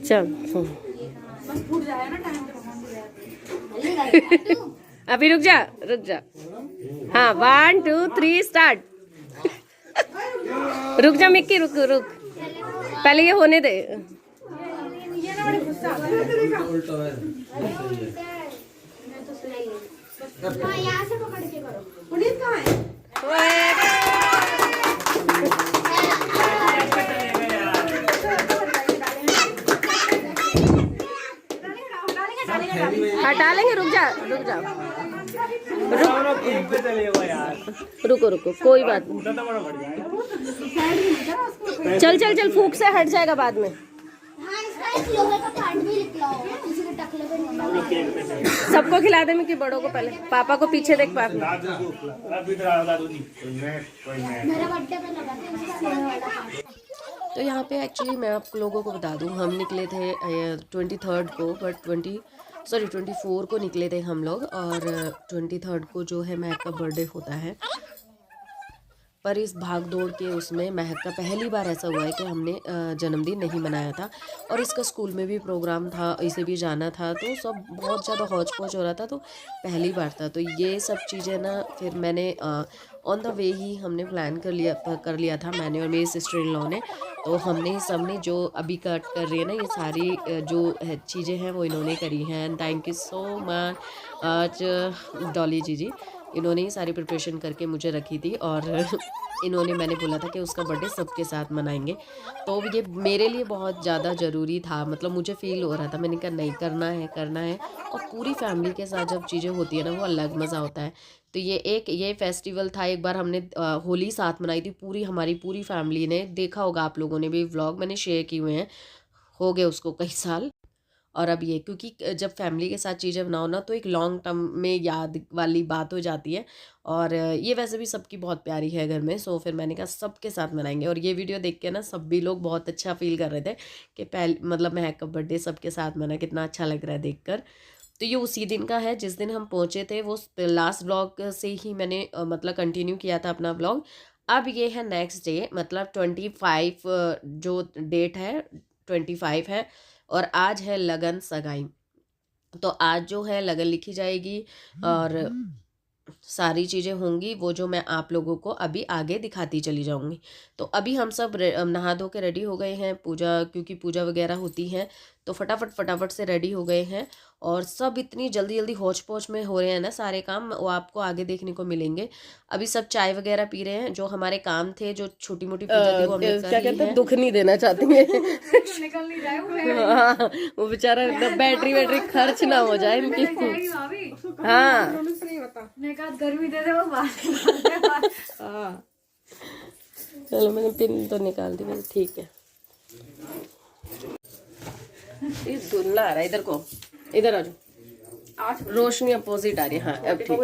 चल अभी रुक जा हाँ 1 2 3 स्टार्ट। रुक जा मिक्की रुक पहले ये होने दे। यहाँ से पकड़ के करो। पुनीत कहाँ है? हटा लेंगे रुक जा रुको कोई बात नहीं। चल फूक से हट जाएगा बाद में। सबको खिला दे मैं कि बड़ों को पहले। पापा को पीछे देख पापा। तो यहाँ पे एक्चुअली मैं आप लोगों को बता दूँ, हम निकले थे 23rd को, बट 24 को निकले थे हम लोग, और 23rd को जो है महक का बर्थडे होता है। पर इस भाग दौड़ के उसमें महक का पहली बार ऐसा हुआ है कि हमने जन्मदिन नहीं मनाया था, और इसका स्कूल में भी प्रोग्राम था, इसे भी जाना था, तो सब बहुत ज़्यादा हौच पौच हो रहा था, तो पहली बार था। तो ये सब चीज़ें ना फिर मैंने ऑन द वे ही हमने प्लान कर लिया था, मैंने और मेरी सिस्टर इन लॉ ने। तो हमने सबने जो अभी कट कर रही है ना, ये सारी जो चीज़ें हैं वो इन्होंने करी हैं। And thank you so much आज डॉली जी इन्होंने ही सारी प्रिपरेशन करके मुझे रखी थी, और इन्होंने, मैंने बोला था कि उसका बर्थडे सबके साथ मनाएंगे, तो ये मेरे लिए बहुत ज़्यादा ज़रूरी था। मतलब मुझे फ़ील हो रहा था, मैंने कहा नहीं करना है। और पूरी फैमिली के साथ जब चीज़ें होती है ना, वो अलग मज़ा होता है। तो ये फेस्टिवल था। एक बार हमने होली साथ मनाई थी, हमारी पूरी फैमिली ने। देखा होगा आप लोगों ने भी, व्लॉग मैंने शेयर किए हुए हैं, हो गए उसको कई साल। और अब ये, क्योंकि जब फैमिली के साथ चीज़ें बनाओ ना, तो एक लॉन्ग टर्म में याद वाली बात हो जाती है। और ये वैसे भी सबकी बहुत प्यारी है घर में, सो फिर मैंने कहा सबके साथ मनाएंगे। और ये वीडियो देख के ना सभी लोग बहुत अच्छा फील कर रहे थे कि मतलब महक का बर्थडे सबके साथ मना, कितना अच्छा लग रहा है देखकर। तो ये उसी दिन का है जिस दिन हम पहुँचे थे। वो लास्ट ब्लॉग से ही मैंने मतलब कंटिन्यू किया था अपना ब्लॉग। अब ये है नेक्स्ट डे, मतलब 25 जो डेट है 25 है, और आज है लगन सगाई। तो आज जो है लगन लिखी जाएगी और सारी चीज़ें होंगी, वो जो मैं आप लोगों को अभी आगे दिखाती चली जाऊंगी। तो अभी हम सब नहा धो के रेडी हो गए हैं, पूजा, क्योंकि पूजा वगैरह होती है, तो फटाफट से रेडी हो गए हैं। और सब इतनी जल्दी हौच पौच में हो रहे हैं ना सारे काम, वो आपको आगे देखने को मिलेंगे। अभी सब चाय वगैरह पी रहे हैं। जो हमारे काम थे, जो छोटी मोटी पूजा थी, वो हमने क्या कहते हैं, दुख नहीं देना चाहती है। निकल नहीं जाए वो बेचारा बैटरी खर्च ना हो जाए इनकी। हाँ गर्मी दे दे वो बात। चलो मैंने पिन तो निकाल दी, मैंने ठीक है। इस दुल्ला आ रहा है, इधर आ जाओ। रोशनी अपोजिट आ रही है। हाँ अब ठीक है।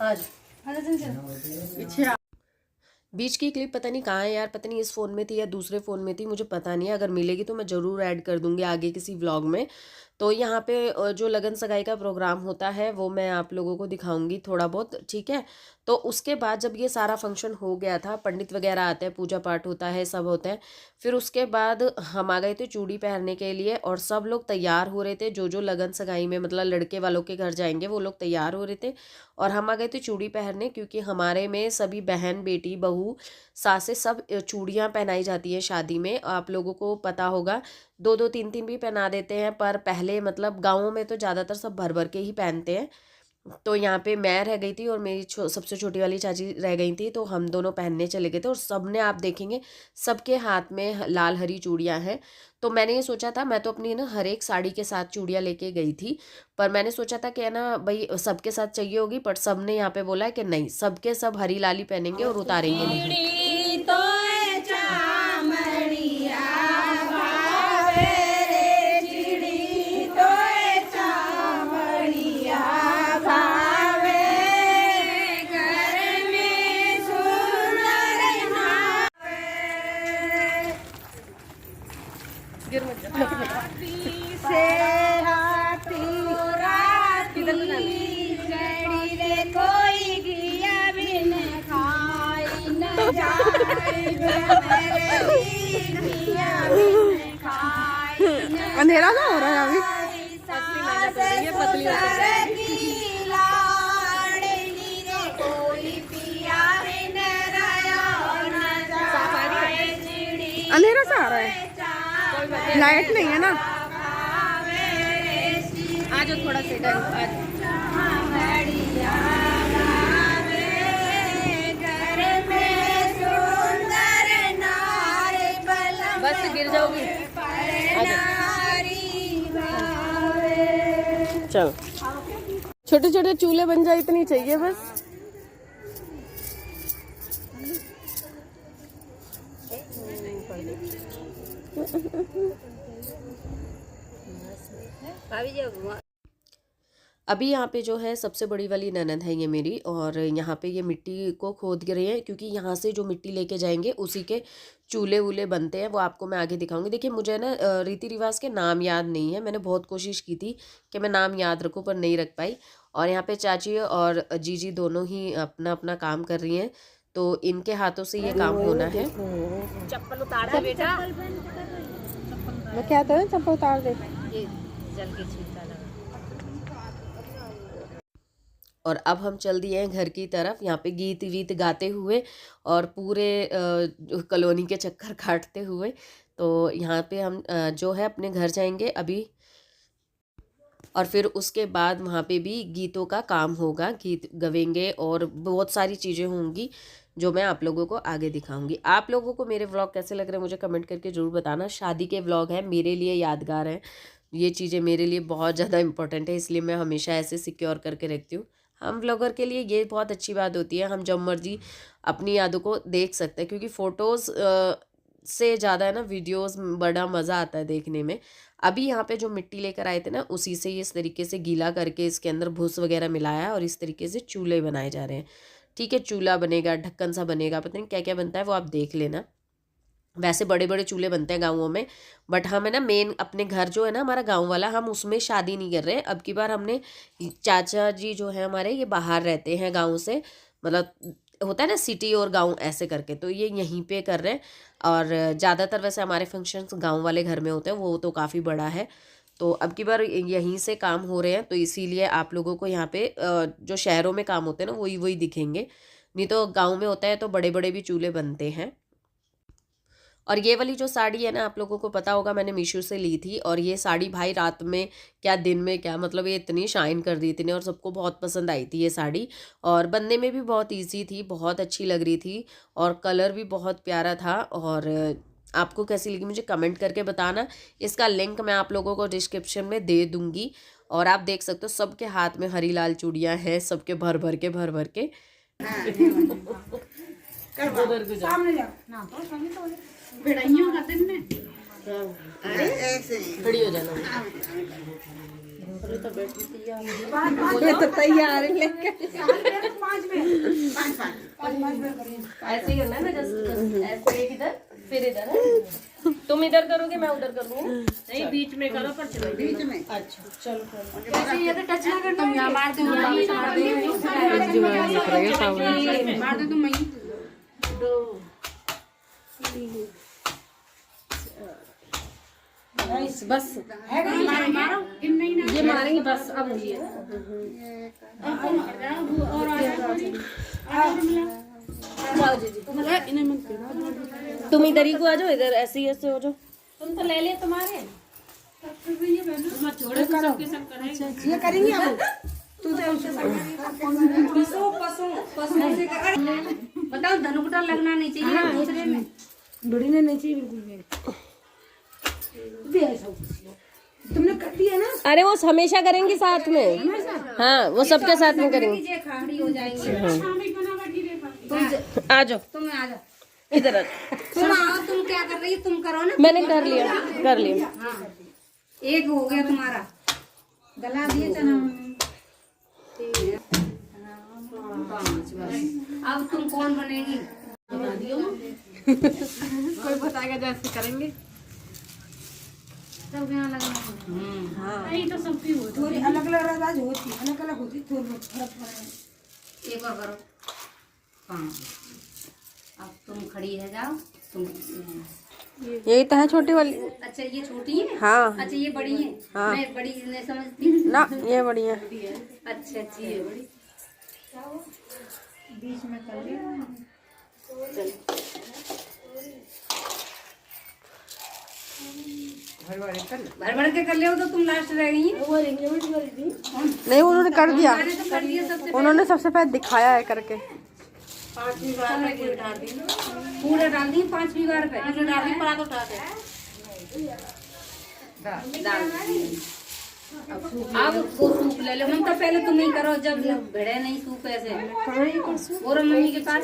आज पीछे बीच की क्लिप पता नहीं कहाँ है यार, पता नहीं इस फ़ोन में थी या दूसरे फ़ोन में थी, मुझे पता नहीं है। अगर मिलेगी तो मैं ज़रूर ऐड कर दूंगी आगे किसी व्लॉग में। तो यहाँ पे जो लगन सगाई का प्रोग्राम होता है वो मैं आप लोगों को दिखाऊंगी थोड़ा बहुत, ठीक है। तो उसके बाद जब ये सारा फंक्शन हो गया था, पंडित वगैरह आते हैं, पूजा पाठ होता है, सब होता है। फिर उसके बाद हम आ गए थे चूड़ी पहनने के लिए, और सब लोग तैयार हो रहे थे। जो लगन सगाई में मतलब लड़के वालों के घर जाएंगे वो लोग तैयार हो रहे थे, और हम आ गए थे चूड़ी पहनने, क्योंकि हमारे में सभी बहन, बेटी, बहू, सासे सब चूड़ियाँ पहनाई जाती हैं शादी में। आप लोगों को पता होगा, 2-2 3-3 भी पहना देते हैं, पर पहले मतलब गाँवों में तो ज़्यादातर सब भर के ही पहनते हैं। तो यहाँ पे मैं रह गई थी और मेरी सबसे छोटी वाली चाची रह गई थी, तो हम दोनों पहनने चले गए थे। और सबने, आप देखेंगे सबके हाथ में लाल हरी चूड़ियाँ हैं। तो मैंने ये सोचा था, मैं तो अपनी ना हर एक साड़ी के साथ चूड़ियाँ लेके गई थी, पर मैंने सोचा था कि ना भाई सबके साथ चाहिए होगी, पर सबने यहाँ पे बोला है कि नहीं, सबके सब हरी लाली पहनेंगे और उतारेंगे नहीं। अंधेरा ना हो रहा है अभी। अंधेरा सा आ रहा है, लाइट नहीं है ना। आज थोड़ा सेटल बस गिर जाओगी। चल छोटे छोटे चूल्हे बन जाए इतनी चाहिए बस। अभी यहाँ पे जो है सबसे बड़ी वाली ननद है ये मेरी, और यहाँ पे ये मिट्टी को खोद रहे हैं क्योंकि यहाँ से जो मिट्टी लेके जाएंगे उसी के चूल्हे वूल्हे बनते हैं। वो आपको मैं आगे दिखाऊंगी। देखिए मुझे ना रीति रिवाज के नाम याद नहीं है, मैंने बहुत कोशिश की थी कि मैं नाम याद रखूँ पर नहीं रख पाई। और यहाँ पे चाची और जीजी दोनों ही अपना अपना काम कर रही हैं, तो इनके हाथों से ये काम होना है। चप्पल उतारा बेटा, मैं क्या था चप्पल उतार दे। ये जल के छींटा लगा। और अब हम चल दिए हैं घर की तरफ, यहाँ पे गीत वीत गाते हुए और पूरे कॉलोनी के चक्कर काटते हुए। तो यहाँ पे हम जो है अपने घर जाएंगे अभी, और फिर उसके बाद वहाँ पे भी गीतों का काम होगा, गीत गवेंगे और बहुत सारी चीज़ें होंगी जो मैं आप लोगों को आगे दिखाऊंगी। आप लोगों को मेरे व्लॉग कैसे लग रहे हैं मुझे कमेंट करके ज़रूर बताना। शादी के व्लॉग हैं, मेरे लिए यादगार हैं, ये चीज़ें मेरे लिए बहुत ज़्यादा इंपॉर्टेंट है, इसलिए मैं हमेशा ऐसे सिक्योर करके रखती हूँ। हम व्लॉगर के लिए ये बहुत अच्छी बात होती है, हम जब मर्जी अपनी यादों को देख सकते हैं, क्योंकि फ़ोटोज़ से ज़्यादा है ना वीडियोस बड़ा मज़ा आता है देखने में। अभी यहाँ पे जो मिट्टी लेकर आए थे ना उसी से इस तरीके से गीला करके इसके अंदर भूस वगैरह मिलाया है और इस तरीके से चूल्हे बनाए जा रहे हैं। ठीक है, चूल्हा बनेगा, ढक्कन सा बनेगा, पता नहीं क्या क्या बनता है वो आप देख लेना। वैसे बड़े बड़े चूल्हे बनते हैं गाँवों में, बट हमें ना मेन अपने घर जो है ना हमारा गांव वाला, हम उसमें शादी नहीं कर रहे। अब की बार हमने, चाचा जी जो है हमारे ये बाहर रहते हैं गांव से, मतलब होता है ना सिटी और गांव ऐसे करके, तो ये यहीं पे कर रहे हैं। और ज़्यादातर वैसे हमारे फंक्शंस गांव वाले घर में होते हैं, वो तो काफ़ी बड़ा है। तो अब की बार यहीं से काम हो रहे हैं, तो इसीलिए आप लोगों को यहाँ पे जो शहरों में काम होते हैं ना वही वही दिखेंगे, नहीं तो गाँव में होता है तो बड़े बड़े भी चूल्हे बनते हैं। और ये वाली जो साड़ी है ना आप लोगों को पता होगा मैंने मीशो से ली थी, और ये साड़ी भाई रात में क्या दिन में क्या, मतलब ये इतनी शाइन कर रही थी ना, और सबको बहुत पसंद आई थी ये साड़ी। और बनने में भी बहुत इजी थी, बहुत अच्छी लग रही थी, और कलर भी बहुत प्यारा था। और आपको कैसी लगी मुझे कमेंट करके बताना। इसका लिंक मैं आप लोगों को डिस्क्रिप्शन में दे दूँगी। और आप देख सकते हो सबके हाथ में हरी लाल चूड़ियाँ हैं, सबके भर भर के सामने जाओ ना, तो सामने तो भिड़ाइयों का दिन में खड़ी हो जाना। ये तो तैयार है लेके ऐसे ही करना है ना, जैसे ऐसे एक इधर फिर इधर है। तुम इधर करोगे मैं उधर करूँगी, नहीं बीच में करो, पर चलो बीच में। अच्छा चलो कैसे ये तो टच ना करना, तुम यहाँ मार दो, मार दो तुम वहीं दो। बस मारो ये मारेंगे बस। अब ये जाओ जी, तुम इधर ही को आ जाओ, इधर ऐसे ही ऐसे हो जाओ। तुम तो ले ले तुम्हारे, छोड़ो सबके सब करेंगे। ये करेंगे अब तू तो उनसे बताओ, धनुकुटा लगना नहीं चाहिए दूसरे में, बड़ी ने नहीं चाहिए बिल्कुल भी। तुमने कर दिया ना, अरे वो हमेशा करेंगी साथ में, हाँ वो सबके साथ में करेंगे। खाड़ी हो जाएंगे। आ जाओ तुम आ जाओ इधर आ। सुनो, तुम क्या कर रही हो, तुम करो ना। मैंने कर लिया। हाँ, एक हो गया तुम्हारा, गला दिए थे ना। अब तुम कौन बनेगी? कोई बताएगा जैसे करेंगे। सब यहाँ लगना। हाँ नहीं तो सबकी हो थोड़ी अलग अलग आवाज होती, अलग अलग होती, थोड़ी फर्क पड़ेगा। एक और करो। हाँ अब तुम खड़ी है जाओ तुम। यही तो है छोटी वाली। अच्छा ये छोटी है। हाँ अच्छा ये बड़ी है। हाँ। मैं बड़ी नहीं समझती। ना ये बढ़िया। अच्छा अच्छी है बड़ी। बीच में कर लिया। भर भर के कर लिया तो तुम लास्ट रह गई। नहीं उन्होंने कर दिया, मैंने तो कर दिया सबसे उन्होंने सबसे पहले दिखाया है करके। पूरा डाल दी 5 बार पे डाल दी परा तो उठा के डाल दी। अब वो सूप ले लो। हम तो पहले तुम ही करो जब भिड़े नहीं सूप ऐसे। और मम्मी के पास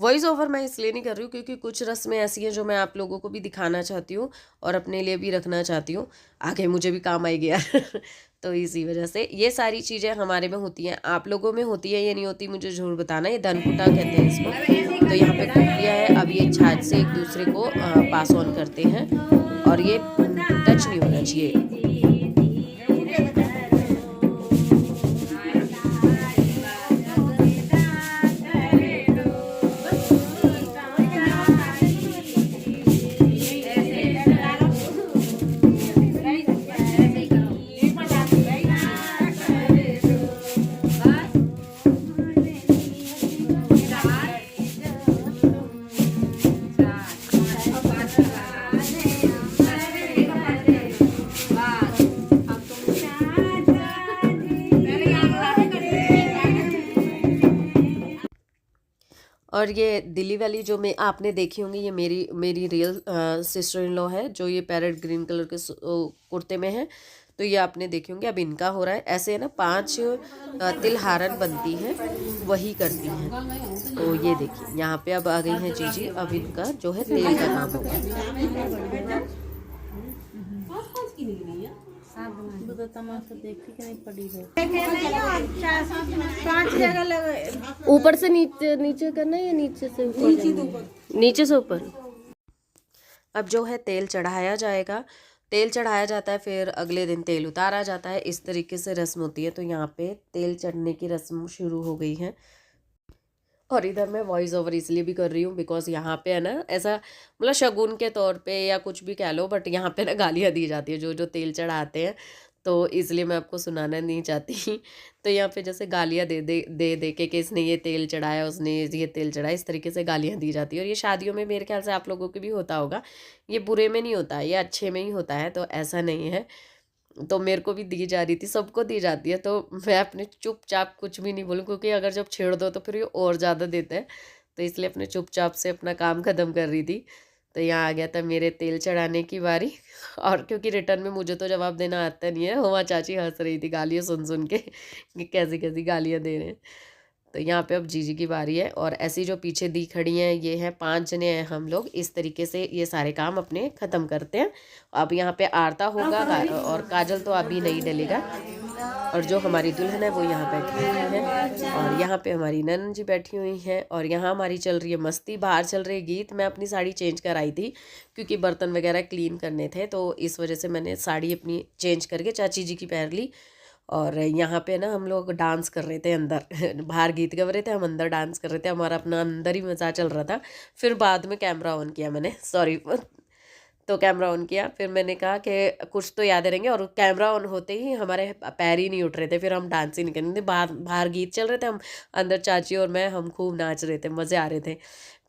वॉइस ओवर मैं इसलिए नहीं कर रही हूँ क्योंकि कुछ रस्में ऐसी हैं जो मैं आप लोगों को भी दिखाना चाहती हूँ और अपने लिए भी रखना चाहती हूँ, आगे मुझे भी काम आएगी यार। तो इसी वजह से ये सारी चीज़ें हमारे में होती हैं, आप लोगों में होती है ये नहीं होती मुझे ज़रूर बताना। ये धनकुटा कहते हैं इसको। तो यहाँ पे कुट लिया है, अब ये छाछ से एक दूसरे को पास ऑन करते हैं और ये टच नहीं होना चाहिए। और ये दिल्ली वाली जो मैं आपने देखी होंगी, ये मेरी रियल सिस्टर इन लॉ है जो ये पैरेट ग्रीन कलर के कुर्ते में है। तो ये आपने देखी होंगी। अब इनका हो रहा है ऐसे है ना, 5 तिलहारन बनती है वही करती हैं। तो ये देखिए यहाँ पे अब आ गई हैं जीजी। अब इनका जो है तेल का काम होगा। ऊपर से नीचे नीचे करना है या नीचे से ऊपर? नीचे से ऊपर। अब जो है तेल चढ़ाया जाएगा, तेल चढ़ाया जाता है, फिर अगले दिन तेल उतारा जाता है। इस तरीके से रस्म होती है। तो यहाँ पे तेल चढ़ने की रस्म शुरू हो गई है। और इधर मैं वॉइस ओवर इसलिए भी कर रही हूँ बिकॉज यहाँ पे है ना ऐसा मतलब शगुन के तौर पे या कुछ भी कह लो, बट यहाँ पे ना गालियाँ दी जाती है जो जो तेल चढ़ाते हैं। तो इसलिए मैं आपको सुनाना नहीं चाहती। तो यहाँ पे जैसे गालियाँ दे के कि इसने ये तेल चढ़ाया, उसने ये तेल चढ़ाया, इस तरीके से गालियाँ दी जाती है। और ये शादियों में मेरे ख्याल से आप लोगों के भी होता होगा। ये बुरे में नहीं होता, ये अच्छे में ही होता है। तो ऐसा नहीं है। तो मेरे को भी दी जा रही थी, सबको दी जाती है। तो मैं अपने चुपचाप कुछ भी नहीं बोलूँ क्योंकि अगर जब छेड़ दो तो फिर ये और ज़्यादा देते हैं। तो इसलिए अपने चुपचाप से अपना काम ख़त्म कर रही थी। तो यहाँ आ गया था मेरे तेल चढ़ाने की बारी। और क्योंकि रिटर्न में मुझे तो जवाब देना आता नहीं है, हुआ चाची हंस रही थी गालियाँ सुन सुन के कि कैसी कैसी गालियाँ दे रहे हैं। तो यहाँ पे अब जीजी की बारी है। और ऐसी जो पीछे दी खड़ी हैं ये हैं 5 जने हैं हम लोग। इस तरीके से ये सारे काम अपने ख़त्म करते हैं। अब यहाँ पे आरता होगा और काजल तो अभी नहीं डलेगा। और जो हमारी दुल्हन है वो यहाँ बैठी हुई है और यहाँ पे हमारी ननन जी बैठी हुई हैं। और यहाँ हमारी चल रही है मस्ती, बाहर चल रही है गीत। मैं अपनी साड़ी चेंज कर आई थी क्योंकि बर्तन वगैरह क्लीन करने थे, तो इस वजह से मैंने साड़ी अपनी चेंज करके चाची जी की पहन ली। और यहाँ पे ना हम लोग डांस कर रहे थे अंदर। बाहर गीत गा रहे थे, हम अंदर डांस कर रहे थे। हमारा अपना अंदर ही मज़ा चल रहा था। फिर बाद में कैमरा ऑन किया मैंने, सॉरी। तो कैमरा ऑन किया, फिर मैंने कहा कि कुछ तो याद रहेंगे। और कैमरा ऑन होते ही हमारे पैर ही नहीं उठ रहे थे, फिर हम डांस ही नहीं कर रहे थे। बाहर गीत चल रहे थे, हम अंदर चाची और मैं हम खूब नाच रहे थे, मज़े आ रहे थे।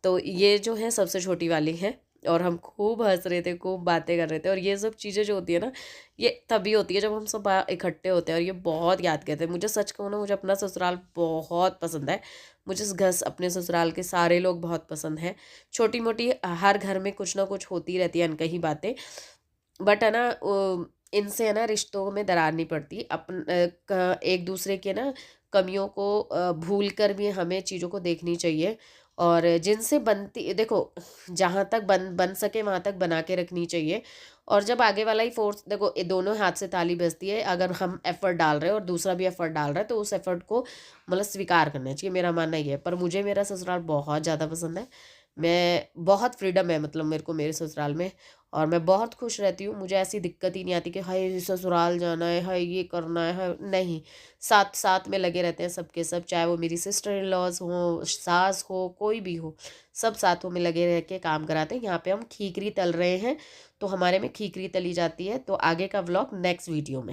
तो ये जो है सबसे छोटी वाली है और हम खूब हंस रहे थे, खूब बातें कर रहे थे। और ये सब चीज़ें जो होती है ना, ये तभी होती है जब हम सब इकट्ठे होते हैं। और ये बहुत याद करते हैं। मुझे सच कहूँ ना, मुझे अपना ससुराल बहुत पसंद है। मुझे इस घर अपने ससुराल के सारे लोग बहुत पसंद हैं। छोटी मोटी हर घर में कुछ ना कुछ होती रहती है अनकही बातें, बट है ना इनसे है ना रिश्तों में दरार नहीं पड़ती। एक दूसरे के ना कमियों को भूल कर भी हमें चीज़ों को देखनी चाहिए। और जिनसे बनती देखो, जहाँ तक बन सके वहाँ तक बना के रखनी चाहिए। और जब आगे वाला ही फोर्स, देखो ये दोनों हाथ से ताली बजती है। अगर हम एफर्ट डाल रहे हैं और दूसरा भी एफर्ट डाल रहा है तो उस एफर्ट को मतलब स्वीकार करना चाहिए, मेरा मानना ये है। पर मुझे मेरा ससुराल बहुत ज़्यादा पसंद है। मैं बहुत फ्रीडम है मतलब मेरे को मेरे ससुराल में। और मैं बहुत खुश रहती हूँ। मुझे ऐसी दिक्कत ही नहीं आती कि हाय ससुराल जाना है, हाय ये करना है, नहीं। साथ साथ में लगे रहते हैं सबके सब, चाहे वो मेरी सिस्टर इन लॉज हो, सास हो, कोई भी हो, सब साथों में लगे रह के काम कराते हैं। यहाँ पे हम खीकरी तल रहे हैं, तो हमारे में खीकरी तली जाती है। तो आगे का व्लॉग नेक्स्ट वीडियो में।